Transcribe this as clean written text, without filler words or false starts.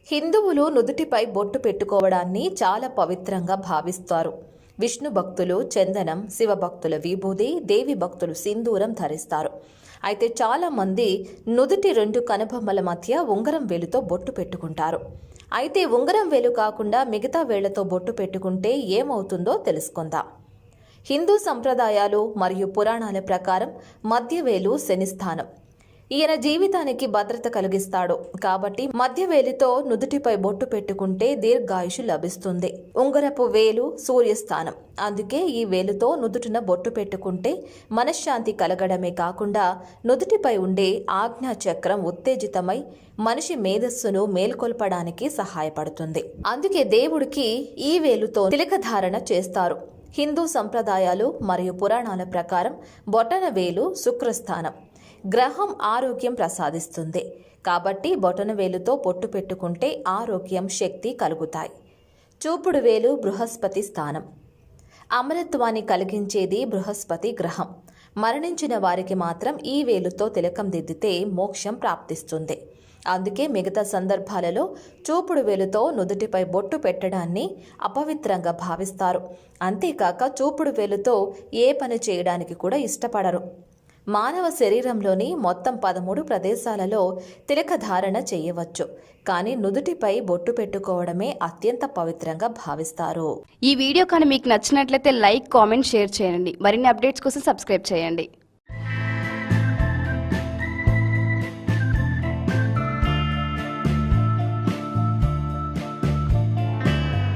హిందువులు నుదుటిపై బొట్టు పెట్టుకోవడాన్ని చాలా పవిత్రంగా భావిస్తారు. విష్ణు భక్తులు చందనం, శివ భక్తుల విభూది, దేవి భక్తులు సింధూరం ధరిస్తారు. అయితే చాలా మంది నుదుటి రెండు కనుబొమ్మల మధ్య ఉంగరం వేలుతో బొట్టు పెట్టుకుంటారు. అయితే ఉంగరం వేలు కాకుండా మిగతా వేళ్లతో బొట్టు పెట్టుకుంటే ఏమవుతుందో తెలుసుకుందాం. హిందూ సంప్రదాయాలు మరియు పురాణాల ప్రకారం మధ్యవేలు శనిస్థానం. ఈయన జీవితానికి భద్రత కలిగిస్తాడు కాబట్టి మధ్యవేలితో నుదుటిపై బొట్టు పెట్టుకుంటే దీర్ఘాయుషు లభిస్తుంది. ఉంగరపు వేలు సూర్యస్థానం. అందుకే ఈ వేలుతో నుదుటిన బొట్టు పెట్టుకుంటే మనశ్శాంతి కలగడమే కాకుండా నుదుటిపై ఉండే ఆజ్ఞా చక్రం ఉత్తేజితమై మనిషి మేధస్సును మేల్కొల్పడానికి సహాయపడుతుంది. అందుకే దేవుడికి ఈ వేలుతో తిలకధారణ చేస్తారు. హిందూ సంప్రదాయాలు మరియు పురాణాల ప్రకారం బొటన వేలు శుక్రస్థానం. గ్రహం ఆరోగ్యం ప్రసాదిస్తుంది కాబట్టి బొటనవేలుతో పొట్టు పెట్టుకుంటే ఆరోగ్యం, శక్తి కలుగుతాయి. చూపుడు వేలు బృహస్పతి స్థానం. అమరత్వాన్ని కలిగించేది బృహస్పతి గ్రహం. మరణించిన వారికి మాత్రం ఈ వేలుతో తిలకం దిద్దితే మోక్షం ప్రాప్తిస్తుంది. అందుకే మిగతా సందర్భాలలో చూపుడు వేలుతో నుదుటిపై బొట్టు పెట్టడాన్ని అపవిత్రంగా భావిస్తారు. అంతేకాక చూపుడు వేలుతో ఏ పని చేయడానికి కూడా ఇష్టపడరు. మానవ శరీరంలోని మొత్తం 13 ప్రదేశాలలో తిలకధారణ చేయవచ్చు, కానీ నుదుటిపై బొట్టు పెట్టుకోవడమే అత్యంత పవిత్రంగా భావిస్తారు. ఈ వీడియో కానీ మీకు నచ్చినట్లయితే లైక్, కామెంట్, షేర్ చేయండి. మరిన్ని అప్డేట్స్ కోసం సబ్స్క్రైబ్ చేయండి.